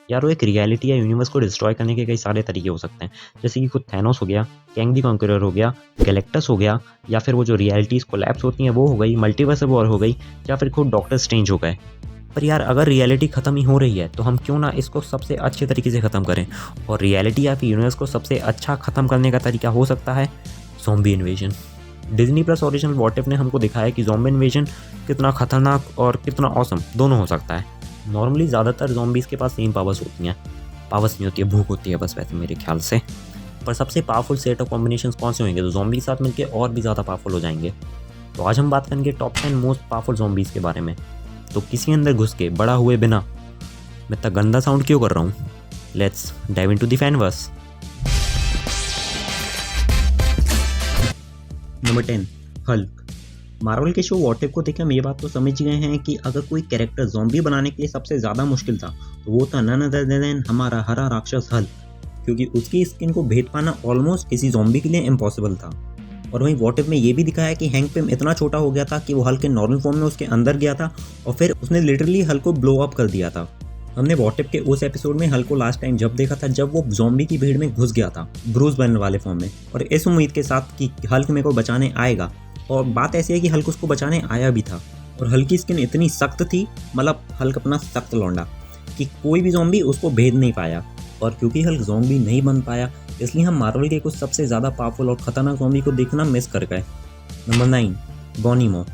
यार वो एक रियलिटी या यूनिवर्स को डिस्ट्रॉय करने के कई सारे तरीके हो सकते हैं, जैसे कि खुद थैनोस हो गया, कैंग द कॉन्करर हो गया, गैलेक्टस हो गया, या फिर वो जो रियलिटीज़ कोलैप्स होती हैं वो हो गई, मल्टीवर्स वॉर हो गई, या फिर खुद डॉक्टर स्ट्रेंज हो गए। पर यार अगर रियलिटी ख़त्म ही हो रही है तो हम क्यों ना इसको सबसे अच्छे तरीके से ख़त्म करें, और रियलिटी या फिर यूनिवर्स को सबसे अच्छा ख़त्म करने का तरीका हो सकता है zombie invasion. Disney plus original what if ने हमको दिखाया कि ज़ॉम्बी इन्वेजन कितना खतरनाक और कितना ऑसम दोनों हो सकता है। नॉर्मली ज़्यादातर ज़ॉम्बीज़ के पास सेम पावर्स होती हैं, पावर्स नहीं होती है, भूख होती है बस, वैसे मेरे ख्याल से। पर सबसे पावरफुल सेट ऑफ कॉम्बिनेशंस कौन से होंगे तो ज़ॉम्बी के साथ मिलकर और भी ज़्यादा पावरफुल हो जाएंगे। तो आज हम बात करेंगे टॉप 10 मोस्ट पावरफुल ज़ॉम्बीज़ के बारे में। तो किसी अंदर घुस के बड़ा हुए बिना मैं इतना गंदा साउंड क्यों कर रहा हूँ, let's dive into the fanverse. Number 10, Hulk. Marvel के शो व्हाट इफ को देख हम ये बात तो समझ गए हैं कि अगर कोई कैरेक्टर ज़ॉम्बी बनाने के लिए सबसे ज़्यादा मुश्किल था तो वो था नन अदर देन हमारा हरा राक्षस हल्क, क्योंकि उसकी स्किन को भेद पाना ऑलमोस्ट किसी ज़ॉम्बी के लिए इम्पॉसिबल था। और वहीं व्हाट इफ में ये भी दिखाया कि हैंक पिम इतना छोटा हो गया था कि वो हल्क के नॉर्मल फॉर्म में उसके अंदर गया था और फिर उसने लिटरली हल्क को ब्लो अप कर दिया था। हमने व्हाट इफ के उस एपिसोड में हल्क को लास्ट टाइम जब देखा था जब वो ज़ॉम्बी की भीड़ में घुस गया था ब्रूस बनर वाले फॉर्म में, और इस उम्मीद के साथ कि हल्क मेरे को बचाने आएगा। और बात ऐसी है कि हल्क उसको बचाने आया भी था और हल्क की स्किन इतनी सख्त थी, मतलब हल्क अपना सख्त लौंडा, कि कोई भी ज़ॉम्बी उसको भेद नहीं पाया। और क्योंकि हल्क ज़ॉम्बी नहीं बन पाया इसलिए हम मार्वल के कुछ सबसे ज़्यादा पावरफुल और खतरनाक ज़ॉम्बी को देखना मिस कर गए। नंबर 9, एबोनिमो।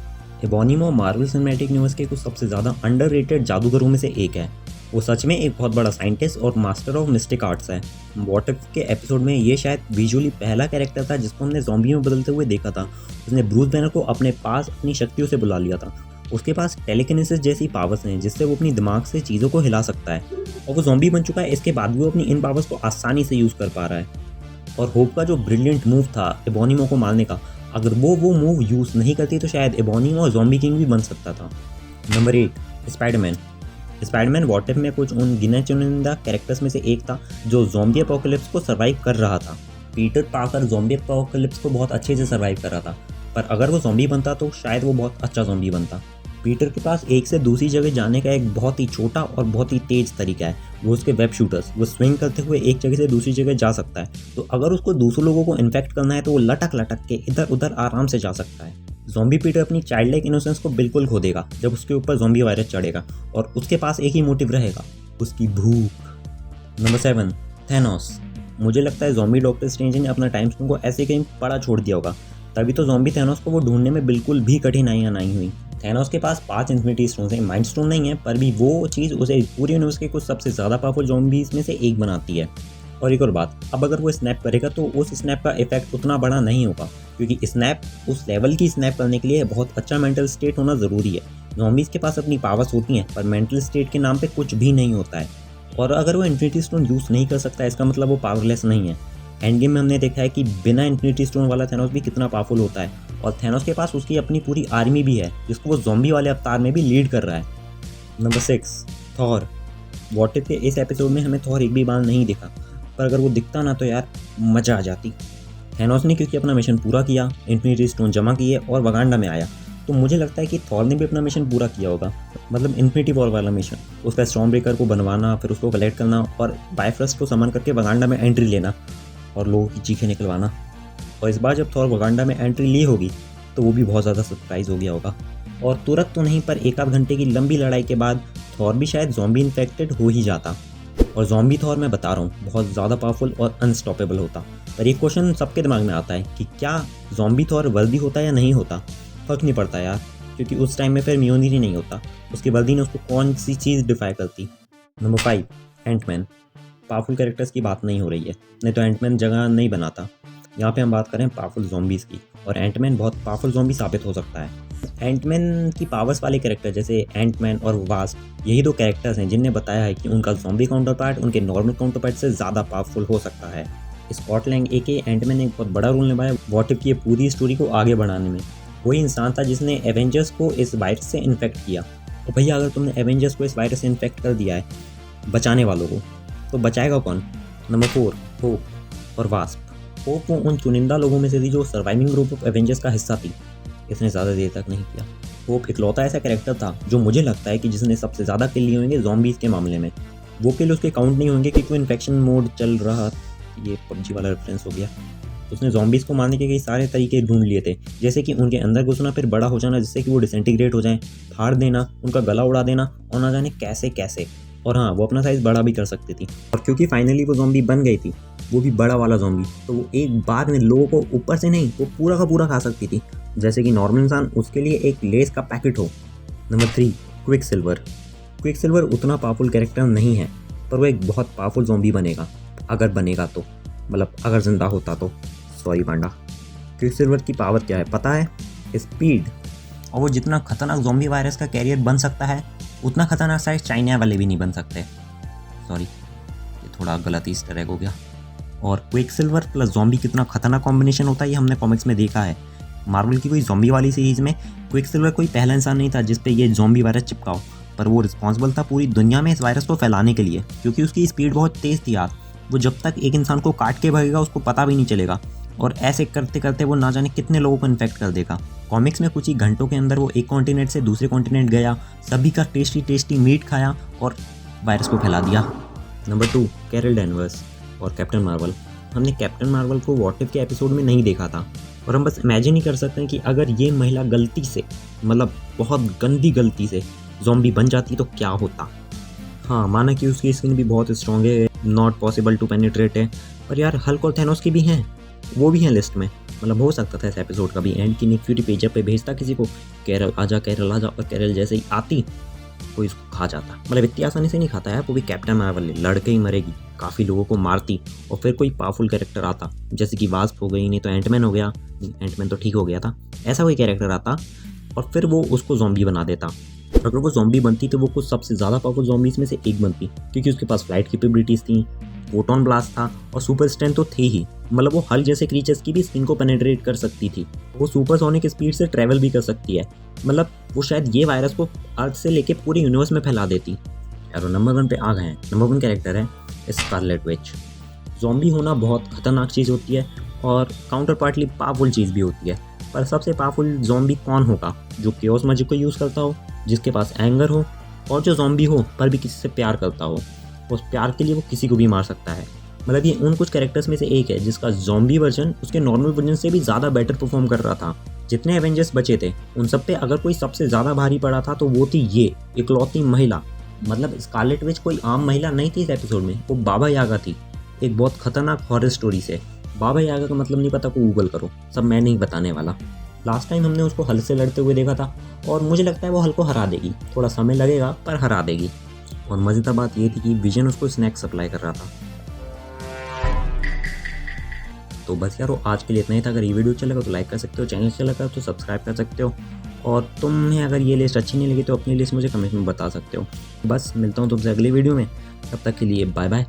एबोनिमो मार्वल सिनेमैटिक यूनिवर्स के कुछ सबसे ज़्यादा अंडररेटेड जादूगरों में से एक है। वो सच में एक बहुत बड़ा साइंटिस्ट और मास्टर ऑफ मिस्टिक आर्ट्स है। व्हाट इफ के एपिसोड में ये शायद विजुअली पहला कैरेक्टर था जिसको हमने ज़ॉम्बी में बदलते हुए देखा था। उसने ब्रूस बैनर को अपने पास अपनी शक्तियों से बुला लिया था। उसके पास टेलीकिनेसिस जैसी पावर्स हैं जिससे वो अपनी दिमाग से चीज़ों को हिला सकता है, और वो ज़ॉम्बी बन चुका है। इसके बाद भी वो अपनी इन पावर्स को आसानी से यूज़ कर पा रहा है। और होप का जो ब्रिलियंट मूव था एबोनिमो को मारने का, अगर वो मूव यूज़ नहीं करती तो शायद एबोनिमो और ज़ॉम्बी किंग भी बन सकता था। Number 8, Spiderman. Spiderman what if में कुछ उन गिने चुनिंदा कैरेक्टर्स में से एक था जो ज़ॉम्बी अपोकलिप्स को सर्वाइव कर रहा था। पीटर पार्कर ज़ॉम्बी अपोकलिप्स को बहुत अच्छे से सर्वाइव कर रहा था, पर अगर वो ज़ॉम्बी बनता तो शायद वो बहुत अच्छा ज़ॉम्बी बनता। पीटर के पास एक से दूसरी जगह जाने का एक बहुत ही छोटा और बहुत ही तेज़ तरीका है, वो उसके वेब शूटर्स। वो स्विंग करते हुए एक जगह से दूसरी जगह जा सकता है, तो अगर उसको दूसरे लोगों को इन्फेक्ट करना है तो वो लटक लटक के इधर उधर आराम से जा सकता है। ज़ॉम्बी पीटर अपनी चाइल्ड लाइक इनोसेंस को बिल्कुल खो देगा जब उसके ऊपर ज़ॉम्बी वायरस चढ़ेगा, और उसके पास एक ही मोटिव रहेगा, उसकी भूख। Number 7, Thanos. मुझे लगता है ज़ॉम्बी डॉक्टर स्ट्रेंज ने अपना टाइम स्टोन को ऐसे कहीं पड़ा छोड़ दिया होगा, तभी तो ज़ॉम्बी थैनोस को वो ढूंढने में बिल्कुल भी कठिनाइयाँ नहीं हुई। थैनोस के पास 5 इन्फिनिटी स्टोन हैं, माइंड स्टोन नहीं है, पर भी वो चीज़ उसे पूरे यूनिवर्स के कुछ सबसे ज़्यादा पावरफुल ज़ॉम्बीज़ में से एक बनाती है। और एक और बात, अब अगर वो स्नैप करेगा तो उस स्नैप का इफेक्ट उतना बड़ा नहीं होगा, क्योंकि स्नैप उस लेवल की स्नैप करने के लिए बहुत अच्छा मेंटल स्टेट होना ज़रूरी है। ज़ॉम्बीज़ के पास अपनी पावर्स होती हैं पर मेंटल स्टेट के नाम पे कुछ भी नहीं होता है, और अगर वो इन्फिनिटी स्टोन यूज़ नहीं कर सकता इसका मतलब वो पावरलेस नहीं है। एंड गेम में हमने देखा है कि बिना इन्फिनिटी स्टोन वाला थैनोस भी कितना पावरफुल होता है, और थैनोस के पास उसकी अपनी पूरी आर्मी भी है जिसको वो ज़ॉम्बी वाले अवतार में भी लीड कर रहा है। Number 6, Thor. व्हाट इफ के इस एपिसोड में हमें थॉर एक भी बार नहीं दिखा, पर अगर वो दिखता ना तो यार मज़ा आ जाती। थैनोस ने क्योंकि अपना मिशन पूरा किया, इन्फिनिटी स्टोन जमा किए और वगांडा में आया, तो मुझे लगता है कि थॉर ने भी अपना मिशन पूरा किया होगा, मतलब इन्फिनिटी वॉर वाला मिशन। उसका स्टॉर्म ब्रेकर को बनवाना, फिर उसको कलेक्ट करना और बायफ्रस्ट को समन करके वगांडा में एंट्री लेना और लोगों की चीखें निकलवाना। और इस बार जब थॉर वगांडा में एंट्री ली होगी तो वो भी बहुत ज़्यादा सरप्राइज़ हो गया होगा। और तुरंत तो नहीं, पर एक आध घंटे की लंबी लड़ाई के बाद थॉर भी शायद ज़ॉम्बी इन्फेक्टेड हो ही जाता, और ज़ॉम्बी थॉर मैं बता रहा हूँ बहुत ज़्यादा पावरफुल और अनस्टॉपेबल होता। पर एक क्वेश्चन सबके दिमाग में आता है कि क्या ज़ॉम्बी थॉर वर्दी होता या नहीं होता। फ़र्क नहीं पड़ता यार, क्योंकि उस टाइम में फिर म्योनिर ही नहीं होता, उसकी वर्दी ने उसको कौन सी चीज़ डिफाई करती। Number 5, Antman. पावरफुल कैरेक्टर्स की बात नहीं हो रही है, नहीं तो एंटमैन जगह नहीं बनाता। यहाँ पे हम बात करें पावरफुल ज़ॉम्बीज़ की, और एंटमैन बहुत पावरफुल ज़ॉम्बी साबित हो सकता है। एंटमैन की पावर्स वाले कैरेक्टर जैसे एंटमैन और वास्प, यही 2 कैरेक्टर्स हैं जिनने बताया है कि उनका ज़ॉम्बी काउंटर पार्ट उनके नॉर्मल काउंटर पार्ट से ज़्यादा पावरफुल हो सकता है। स्कॉट लैंग एके एंटमैन ने एक बहुत बड़ा रोल निभाया व्हाट इफ की पूरी स्टोरी को आगे बढ़ाने में। वही इंसान था जिसने एवेंजर्स को इस वायरस से इन्फेक्ट किया। और भैया अगर तुमने एवेंजर्स को इस वायरस से इन्फेक्ट कर दिया है, बचाने वालों को, तो बचाएगा कौन। नंबर 4, होप और वास्प। होप वो उन चुनिंदा लोगों में से थी जो सर्वाइविंग ग्रुप ऑफ एवेंजर्स का हिस्सा थी। इसने ज़्यादा देर तक नहीं किया। होप इकलौता ऐसा कैरेक्टर था जो मुझे लगता है कि जिसने सबसे ज़्यादा किल लिए होंगे ज़ॉम्बीज़ के मामले में। वो किल उसके काउंट नहीं होंगे क्योंकि इन्फेक्शन मोड चल रहा। ये पबजी वाला रेफरेंस हो गया। उसने ज़ॉम्बीज़ को मारने के कई सारे तरीके ढूंढ लिए थे, जैसे कि उनके अंदर घुसना, फिर बड़ा हो जाना जिससे कि वो डिसइंटीग्रेट हो जाएं, फाड़ देना, उनका गला उड़ा देना और ना जाने कैसे कैसे। और हाँ, वो अपना साइज़ बड़ा भी कर सकती थी। और क्योंकि फाइनली वो ज़ॉम्बी बन गई थी, वो भी बड़ा वाला ज़ॉम्बी, तो वो एक बार में लोगों को ऊपर से नहीं, वो पूरा का पूरा खा सकती थी, जैसे कि नॉर्मल इंसान उसके लिए एक लेस का पैकेट हो। Number 3, Quicksilver. क्विकसिल्वर उतना पावरफुल कैरेक्टर नहीं है, पर वो एक बहुत पावरफुल ज़ॉम्बी बनेगा, अगर बनेगा तो, मतलब अगर जिंदा होता तो। सॉरी पांडा। क्विकसिल्वर की पावर क्या है पता है? स्पीड। और वो जितना खतरनाक ज़ॉम्बी वायरस का कैरियर बन सकता है, उतना खतरनाक शायद चाइना वाले भी नहीं बन सकते। सॉरी, ये थोड़ा गलत ईस्टर एग हो गया। और क्विकसिल्वर प्लस ज़ॉम्बी कितना खतरनाक कॉम्बिनेशन होता है ये हमने कॉमिक्स में देखा है। मार्वल की कोई ज़ॉम्बी वाली सीरीज़ में क्विकसिल्वर कोई पहला इंसान नहीं था जिस पे ये ज़ॉम्बी वायरस चिपकाओ, पर वो रिस्पॉन्सिबल था पूरी दुनिया में इस वायरस को फैलाने के लिए, क्योंकि उसकी स्पीड बहुत तेज़ थी यार। वो जब तक एक इंसान को काट के भागेगा उसको पता भी नहीं चलेगा, और ऐसे करते करते वो ना जाने कितने लोगों को इन्फेक्ट कर देगा। कॉमिक्स में कुछ ही घंटों के अंदर वो एक कॉन्टिनेंट से दूसरे कॉन्टिनेंट गया, सभी का टेस्टी टेस्टी मीट खाया और वायरस को फैला दिया। नंबर 2, कैरल डैनवर्स और कैप्टन मार्वल। हमने कैप्टन मार्वल को व्हाट इफ के एपिसोड में नहीं देखा था, और हम बस इमेजिन ही कर सकते हैं कि अगर ये महिला गलती से, मतलब बहुत गंदी गलती से ज़ॉम्बी बन जाती तो क्या होता। हाँ, माना कि उसकी स्किन भी बहुत स्ट्रॉन्ग है, नॉट पॉसिबल टू पेनिट्रेट है, पर यार हल्क और थैनोस की भी हैं, वो भी हैं लिस्ट में। मतलब हो सकता था इस एपिसोड का भी एंड की निक फ्यूरी पेज पे भेजता किसी को, कैरल आजा कैरल आजा, और कैरल जैसे ही आती कोई इसको खा जाता। मतलब इतनी आसानी से नहीं खाता है, वो भी कैप्टन मार्वल लड़के ही मरेगी, काफ़ी लोगों को मारती, और फिर कोई पावरफुल कैरेक्टर आता, जैसे कि वास्प हो गई, नहीं तो एंटमैन हो गया, एंटमैन तो ठीक हो गया था, ऐसा कोई कैरेक्टर आता और फिर वो उसको ज़ॉम्बी बना देता। अगर वो ज़ॉम्बी बनती तो वो कुछ सबसे ज़्यादा पावरफुल ज़ॉम्बीज़ में से एक बनती, क्योंकि उसके पास फ्लाइट कैपेबिलिटीज़ थी, फोटोन ब्लास्ट था और सुपर स्ट्रेंथ तो थी ही। मतलब वो हल्क जैसे क्रीचर्स की भी स्किन को पेनिट्रेट कर सकती थी, वो सुपरसोनिक स्पीड से ट्रैवल भी कर सकती है। मतलब वो शायद ये वायरस को अर्थ से लेके पूरे यूनिवर्स में फैला देती। यार नंबर 1 पे आ गए हैं। नंबर 1 कैरेक्टर है स्कारलेट विच। ज़ॉम्बी होना बहुत खतरनाक चीज़ होती है और काउंटर पार्टली पावरफुल चीज़ भी होती है, पर सबसे पावरफुल ज़ॉम्बी कौन होगा? जो केओस मैजिक को यूज़ करता हो, जिसके पास एंगर हो, और जो ज़ॉम्बी हो पर भी किसी से प्यार करता हो। उस प्यार के लिए वो किसी को भी मार सकता है। मतलब ये उन कुछ कैरेक्टर्स में से एक है जिसका ज़ॉम्बी वर्जन उसके नॉर्मल वर्जन से भी ज़्यादा बेटर परफॉर्म कर रहा था। जितने एवेंजर्स बचे थे उन सब पे अगर कोई सबसे ज़्यादा भारी पड़ा था तो वो थी ये इकलौती महिला। मतलब स्कारलेट विच कोई आम महिला नहीं थी इस एपिसोड में, वो बाबा यागा थी, एक बहुत खतरनाक हॉरर स्टोरी से। बाबा यागा का मतलब नहीं पता को गूगल करो, सब मैं नहीं बताने वाला। लास्ट टाइम हमने उसको हल से लड़ते हुए देखा था और मुझे लगता है वो हल को हरा देगी, थोड़ा समय लगेगा पर हरा देगी। और मज़ेदार बात ये थी कि विजन उसको स्नैक सप्लाई कर रहा था। तो बस यारो आज के लिए इतना ही था। अगर ये वीडियो अच्छा लगा तो लाइक कर सकते हो, चैनल अच्छा लगा तो सब्सक्राइब कर सकते हो, और तुम्हें अगर ये लिस्ट अच्छी नहीं लगी तो अपनी लिस्ट मुझे कमेंट में बता सकते हो। बस मिलता हूँ तुमसे अगली वीडियो में, तब तक के लिए बाय बाय।